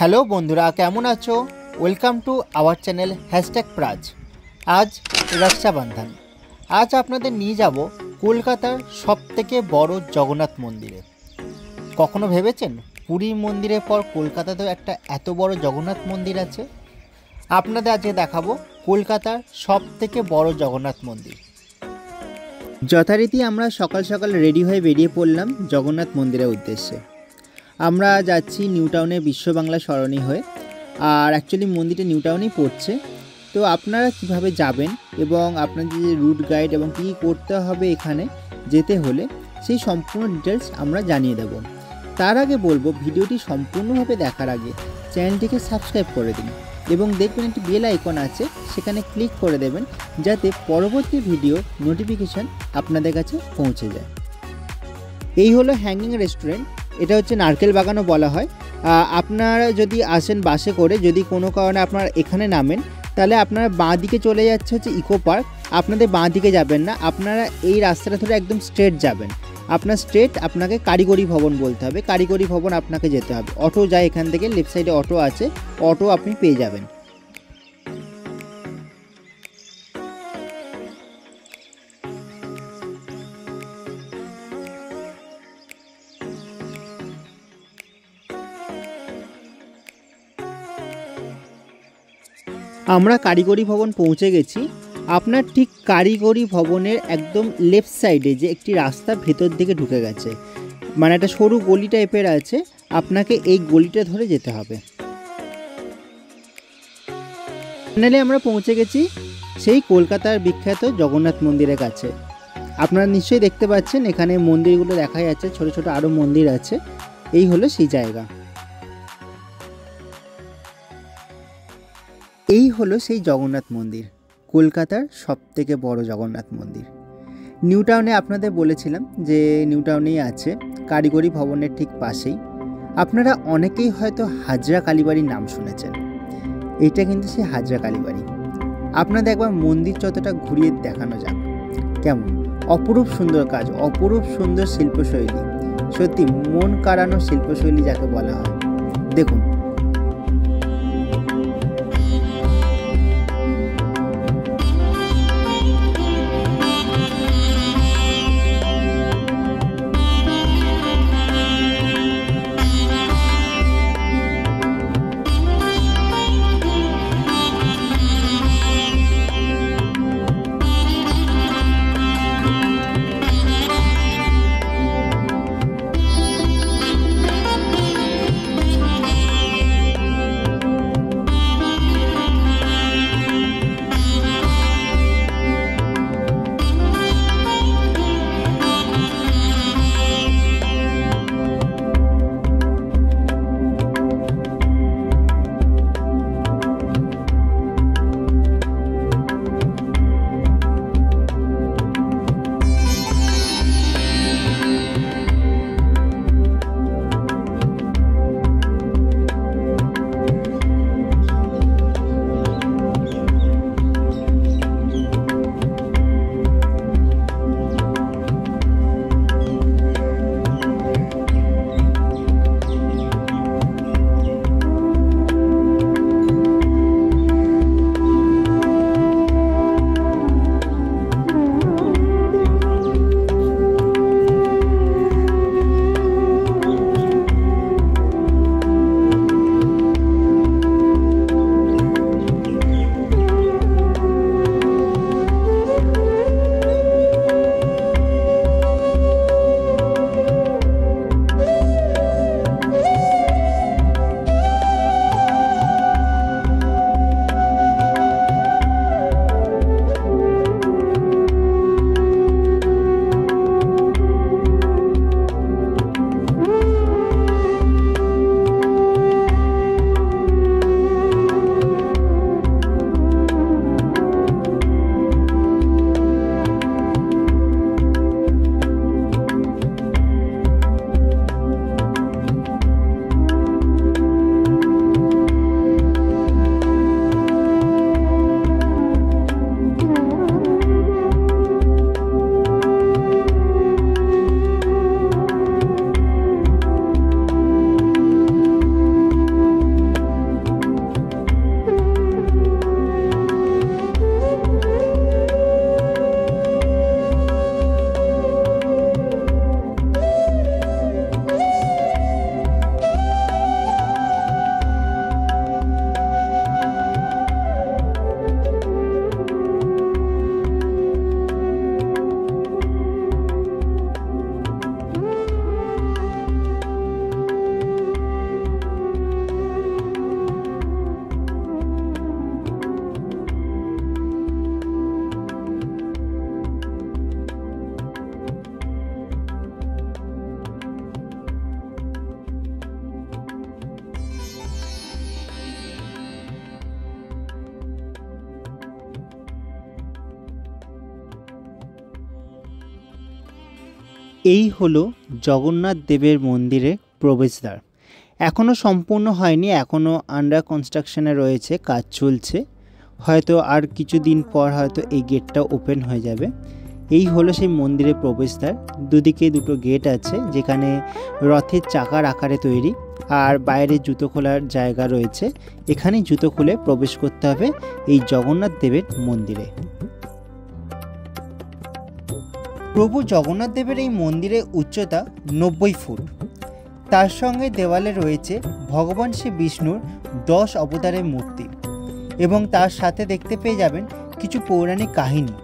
Hello বন্ধুরা, কেমন আছো? Welcome to our channel #Praj. আজ রক্ষাবন্ধন। আজ আপনাদের নিয়ে যাব কলকাতার সবথেকে বড় জগন্নাথ মন্দিরে। কখনো ভেবেছেন পুরী মন্দিরের পর কলকাতাতেও একটা এত বড় জগন্নাথ মন্দির আছে? আপনাদের আজকে দেখাবো কলকাতার সবথেকে বড় জগন্নাথ মন্দির। যথারীতি আমরা সকাল সকাল রেডি হয়ে বেরিয়ে পড়লাম জগন্নাথ মন্দিরের উদ্দেশ্যে। আমরা যাচ্ছি নিউ টাউনের বিশ্ব বাংলা সরণি হয়ে, আর অ্যাকচুয়ালি মন্দিরটা নিউ টাউনেই পড়ছে। তো আপনারা কিভাবে যাবেন এবং আপনাদের যে রুট গাইড এবং কী করতে হবে এখানে যেতে হলে সেই সম্পূর্ণ ডিটেলস আমরা জানিয়ে দেব। তার আগে বলবো, ভিডিওটি সম্পূর্ণভাবে দেখার আগে চ্যানেলটিকে সাবস্ক্রাইব করে দিন এবং দেখবেন একটি বেল আইকন আছে, সেখানে ক্লিক করে দেবেন যাতে পরবর্তী ভিডিও নোটিফিকেশান আপনাদের কাছে পৌঁছে যায়। এই হলো হ্যাঙ্গিং রেস্টুরেন্ট। এটা হচ্ছে নারকেল বাগানও বলা হয়। আপনারা যদি আসেন বাসে করে, যদি কোনো কারণে আপনারা এখানে নামেন, তাহলে আপনারা বাঁ দিকে চলে যাচ্ছে হচ্ছে ইকো পার্ক। আপনাদের বাঁ দিকে যাবেন না, আপনারা এই রাস্তাটা ধরে একদম স্ট্রেট যাবেন। আপনাকে কারিগরি ভবন বলতে হবে, কারিগরি ভবন আপনাকে যেতে হবে। অটো যায় এখান থেকে, লেফট সাইডে অটো আছে, অটো আপনি পেয়ে যাবেন। আমরা কারিগরি ভবন পৌঁছে গেছি। আপনার ঠিক কারিগরি ভবনের একদম লেফট সাইডে যে একটি রাস্তা ভেতর দিকে ঢুকে গেছে, মানে একটা সরু গলি টাইপের আছে, আপনাকে এই গলিটা ধরে যেতে হবে। ফাইনালি আমরা পৌঁছে গেছি সেই কলকাতার বিখ্যাত জগন্নাথ মন্দিরের কাছে। আপনারা নিশ্চয়ই দেখতে পাচ্ছেন এখানে মন্দিরগুলো দেখা যাচ্ছে, ছোট ছোট আরও মন্দির আছে। এই হলো সেই জায়গা। এই হলো সেই জগন্নাথ মন্দির, কলকাতার সবথেকে বড় জগন্নাথ মন্দির। নিউ টাউনে আপনাদের বলেছিলাম যে নিউ টাউনেই আছে, কারিগরি ভবনের ঠিক পাশেই। আপনারা অনেকেই হয়তো হাজরা কালীবাড়ির নাম শুনেছেন। এইটা কিন্তু সেই হাজরা কালীবাড়ি। আপনাদের একবার মন্দির যতটা ঘুরিয়ে দেখানো যাক। কেমন অপরূপ সুন্দর কাজ, অপরূপ সুন্দর শিল্পশৈলী, সত্যি মন কাড়ানো শিল্পশৈলী যাকে বলা হয়। দেখুন, এই হলো জগন্নাথ দেবের মন্দিরের প্রবেশদ্বার। এখনও সম্পূর্ণ হয়নি, এখনও আন্ডার কনস্ট্রাকশনে রয়েছে, কাজ চলছে। হয়তো আর কিছুদিন পর হয়তো এই গেটটা ওপেন হয়ে যাবে। এই হলো সেই মন্দিরের প্রবেশদ্বার। দুদিকে দুটো গেট আছে, যেখানে রথের চাকার আকারে তৈরি, আর বাইরে জুতো খোলার জায়গা রয়েছে। এখানে জুতো খুলে প্রবেশ করতে হবে এই জগন্নাথ দেবের মন্দিরে। প্রভু জগন্নাথ দেবের এই মন্দিরের উচ্চতা 90 ফুট। তার সঙ্গে দেওয়ালে রয়েছে ভগবান শ্রী বিষ্ণুর 10 অবতারের মূর্তি, এবং তার সাথে দেখতে পেয়ে যাবেন কিছু পৌরাণিক কাহিনী।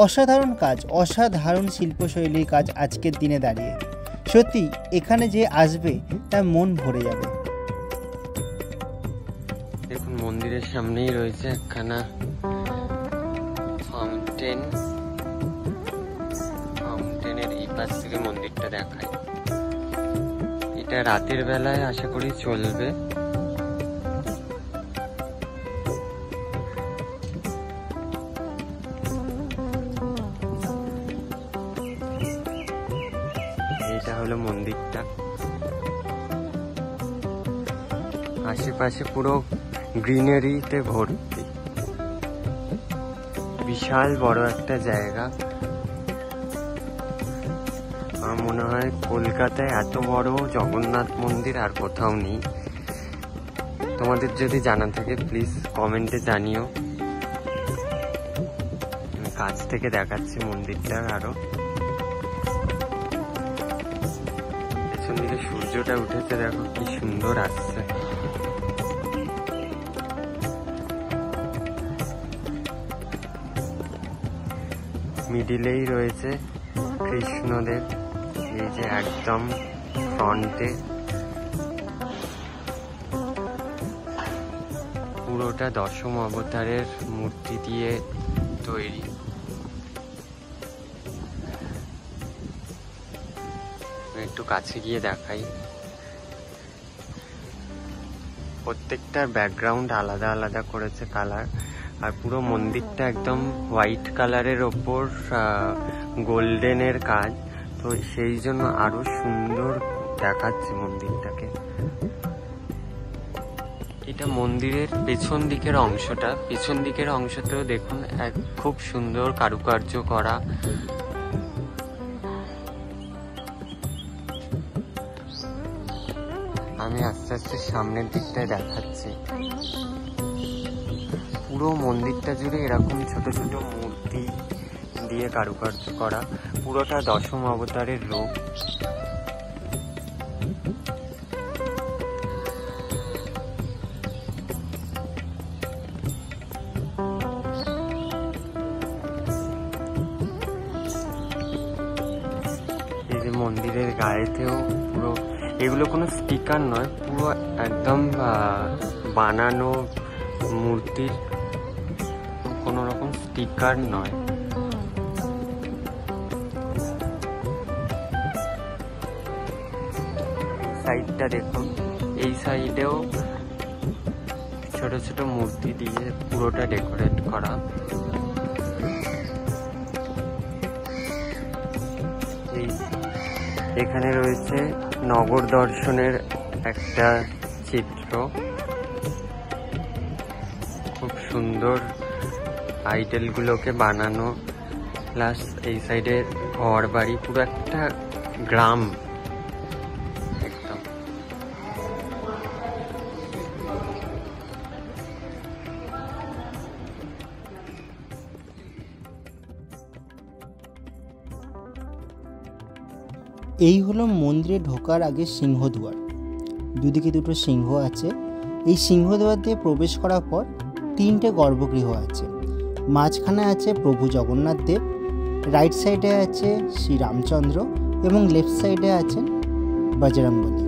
অসাধারণ কাজ, অসাধারণ শিল্পশৈলীর কাজ আজকের দিনে দাঁড়িয়ে। সত্যি এখানে যে আসবে তার মন ভরে যাবে। দেখুন, মন্দিরের সামনেই রয়েছে একখানা ফাউন্টেন। ফাউন্টেনের এই পাশ থেকে মন্দিরটা দেখায়। এটা রাতের বেলায় আশা করি চলবে। এটা হলো মন্দিরটা। আশেপাশে পুরো গ্রিনারিতে ভর্তি। বিশাল বড় একটা জায়গা। আমার মনে হয় কলকাতায় এত বড় জগন্নাথ মন্দির আর কোথাও নেই। তোমাদের যদি জানা থাকে প্লিজ কমেন্টে জানিও। আমি কাছ থেকে দেখাচ্ছি মন্দিরটা আরো। পেছন দিকে সূর্যটা উঠেছে, দেখো কি সুন্দর আসছে। মিডিলেই রয়েছে কৃষ্ণদেব, এই যে একদম ফ্রন্টে। পুরোটা দশম অবতারের মূর্তি দিয়ে তৈরি। একটু কাছে গিয়ে দেখাই। প্রত্যেকটার ব্যাকগ্রাউন্ড আলাদা আলাদা করেছে কালার, আর পুরো মন্দিরটা একদম হোয়াইট কালারের ওপর গোল্ডেনের কাজ, তো সেই জন্য আরো সুন্দর দেখাচ্ছে মন্দিরটাকে। এটা মন্দিরের পেছন দিকের অংশটা। পেছন দিকের অংশতেও দেখুন খুব সুন্দর কারুকার্য করা। আমি আস্তে আস্তে সামনের দিকটায় দেখাচ্ছি। পুরো মন্দিরটা জুড়ে এরকম ছোট ছোট মূর্তি দিয়ে কারুকার্য করা। পুরোটা দশম অবতারের রূপ। এই যে মন্দিরের গায়েতেও পুরো, এগুলো কোনো স্টিকার নয়, পুরো একদম বানানো মূর্তির, কোনো রকম স্টিকার নয়। সাইডটা দেখুন, এই সাইডেও ছোট ছোট মূর্তি দিয়ে পুরোটা ডেকোরেট করা। এখানে রয়েছে নগর দর্শনের একটা চিত্র, খুব সুন্দর আইডেলগুলোকে বানানো। প্লাস এই সাইডে ঘর বাড়ি, পুরো একটা গ্রাম একদম। এই হলো মন্দিরে ঢোকার আগে সিংহদুয়ার। দুদিকে দুটো সিংহ আছে। এই সিংহদুয়ার দিয়ে প্রবেশ করার পর 3টে গর্ভগৃহ আছে। মাঝখানে আছে প্রভু জগন্নাথ দেব, রাইট সাইডে আছে শ্রী রামচন্দ্র, এবং লেফট সাইডে আছেন বজরংবলী।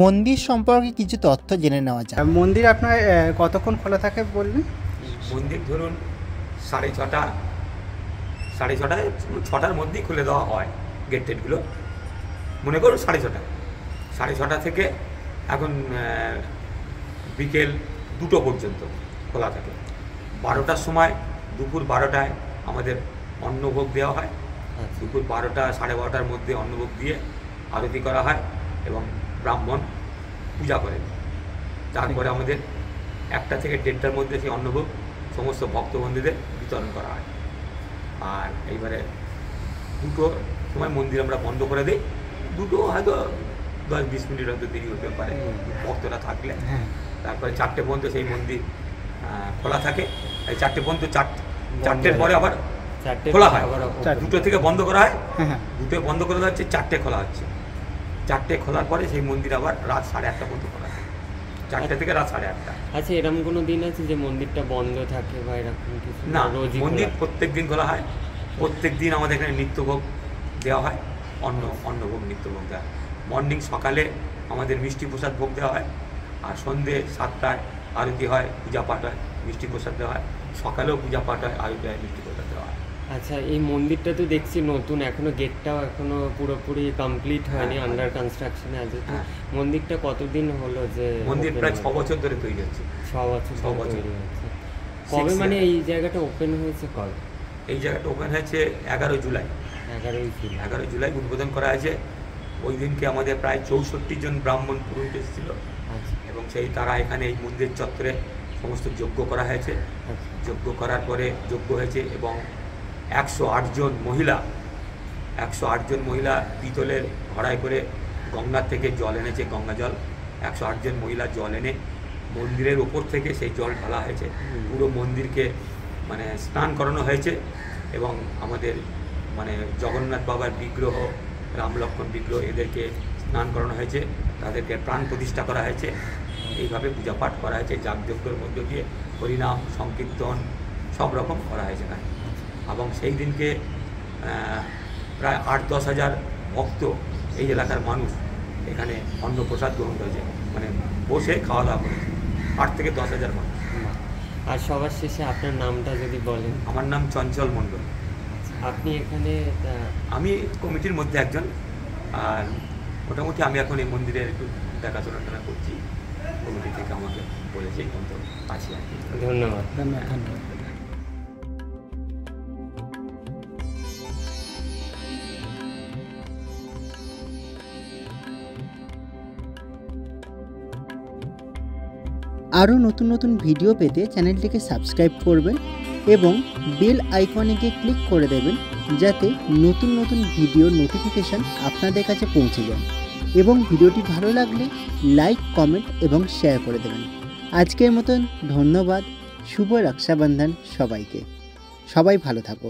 মন্দির সম্পর্কে কিছু তথ্য জেনে নেওয়া যায়। মন্দির আপনার কতক্ষণ খোলা থাকে বলবেন? মন্দির ধরুন 6:30 6টার মধ্যেই খুলে দেওয়া হয় গেট টেটগুলো। মনে করুন 6:30 থেকে এখন বিকেল 2টো পর্যন্ত খোলা থাকে। 12টার সময়, দুপুর 12টায় আমাদের অন্নভোগ দেওয়া হয়। দুপুর 12টা 12:30টার মধ্যে অন্নভোগ দিয়ে আরতি করা হয় এবং ব্রাহ্মণ পূজা করেন। তারপরে আমাদের 1টা থেকে 1:30টার মধ্যে সেই অন্নভোগ সমস্ত ভক্তবন্ধুদের বিতরণ করা হয়। আর এইবারে 2টোর সময় মন্দির আমরা বন্ধ করে দিই। 2টো হয়তো 10-20 মিনিট হয়তো দেরি হতে পারে ভক্তরা থাকলে। তারপরে 4টে পর্যন্ত সেই মন্দির খোলা থাকে। এই 4টে পর্যন্ত 4টের পরে আবার খোলা হয়। 2টো থেকে বন্ধ করা হয়, 2টো বন্ধ করে দেওয়া হচ্ছে, 4টে খোলা হচ্ছে। 4টে খোলার পরে সেই মন্দির আবার রাত 8:30 পর্যন্ত খোলা থাকে। 4টে থেকে রাত 8:30। আচ্ছা, এরকম কোনো দিন আছে যে মন্দিরটা বন্ধ থাকে বা এরকম কিছু? না, মন্দির প্রত্যেক দিন খোলা হয়। প্রত্যেক দিন আমাদের এখানে নিত্যভোগ দেওয়া হয়, অন্নভোগ নিত্যভোগ দেওয়া হয়। মর্নিং সকালে আমাদের মিষ্টি প্রসাদ ভোগ দেওয়া হয়, আর সন্ধ্যে 7টায় আরতি হয়, পূজা পাঠ হয়, মিষ্টি প্রসাদ দেওয়া হয়। সকালেও পূজা পাঠ হয়, আরতি হয়, মিষ্টি প্রসাদ দেওয়া হয়। আচ্ছা, এই মন্দিরটা তো দেখছি নতুন, এখনো গেটটাও এখনো পুরোপুরি কমপ্লিট হয়নি, আন্ডার কনস্ট্রাকশনে আছে। মন্দিরটা কতদিন হলো যে? মন্দির প্রায় 6 বছর ধরে তৈরি হচ্ছে। 6 বছর তৈরি হচ্ছে। কবে মানে এই জায়গাটা ওপেন হয়েছে কবে? এই জায়গাটা ওপেন হয়েছে 11 জুলাই। 11 জুলাই উদ্বোধন করা হয়েছে। ওই দিনকে আমাদের প্রায় 64 জন ব্রাহ্মণ পুরোহিত এসেছিল এবং তারা এখানে এই মন্দির চত্বরে সমস্ত যজ্ঞ করা হয়েছে। যজ্ঞ করার পরে যজ্ঞ হয়েছে এবং 108 জন মহিলা পিতলের ঘড়াই করে গঙ্গার থেকে জল এনেছে, গঙ্গা জল। 108 জন মহিলা জল এনে মন্দিরের ওপর থেকে সেই জল ঢালা হয়েছে। পুরো মন্দিরকে মানে স্নান করানো হয়েছে এবং আমাদের মানে জগন্নাথ বাবার বিগ্রহ, রাম লক্ষ্মণ বিগ্রহ, এদেরকে স্নান করানো হয়েছে, তাদেরকে প্রাণ প্রতিষ্ঠা করা হয়েছে। এইভাবে পূজা পাঠ করা হয়েছে, যাগযজ্ঞের মধ্য দিয়ে হরিনাম সংকীর্তন সব রকম করা হয়েছে এখানে। এবং সেই দিনকে প্রায় 8-10 হাজার ভক্ত, এই এলাকার মানুষ এখানে অন্নপ্রসাদ গ্রহণ করেছে, মানে বসে খাওয়া দাওয়া করেছে 8 থেকে 10 হাজার মানুষ। আর সবার শেষে আপনার নামটা যদি বলেন? আমার নাম চঞ্চল মণ্ডল। আপনি এখানে? আমি কমিটির মধ্যে একজন, আর মোটামুটি আমি এখন এই মন্দিরের একটু দেখাশোনা করছি। কমিটি থেকে আমাকে বলেছে এই পর্যন্ত আছি আর কি। ধন্যবাদ। আরও নতুন নতুন ভিডিও পেতে চ্যানেলটিকে সাবস্ক্রাইব করবেন এবং বেল আইকনে গিয়ে ক্লিক করে দেবেন, যাতে নতুন নতুন ভিডিওর নোটিফিকেশান আপনাদের কাছে পৌঁছে যায়। এবং ভিডিওটি ভালো লাগলে লাইক, কমেন্ট এবং শেয়ার করে দেবেন। আজকের মতন ধন্যবাদ। শুভ রক্ষাবন্ধন সবাইকে। সবাই ভালো থাকো।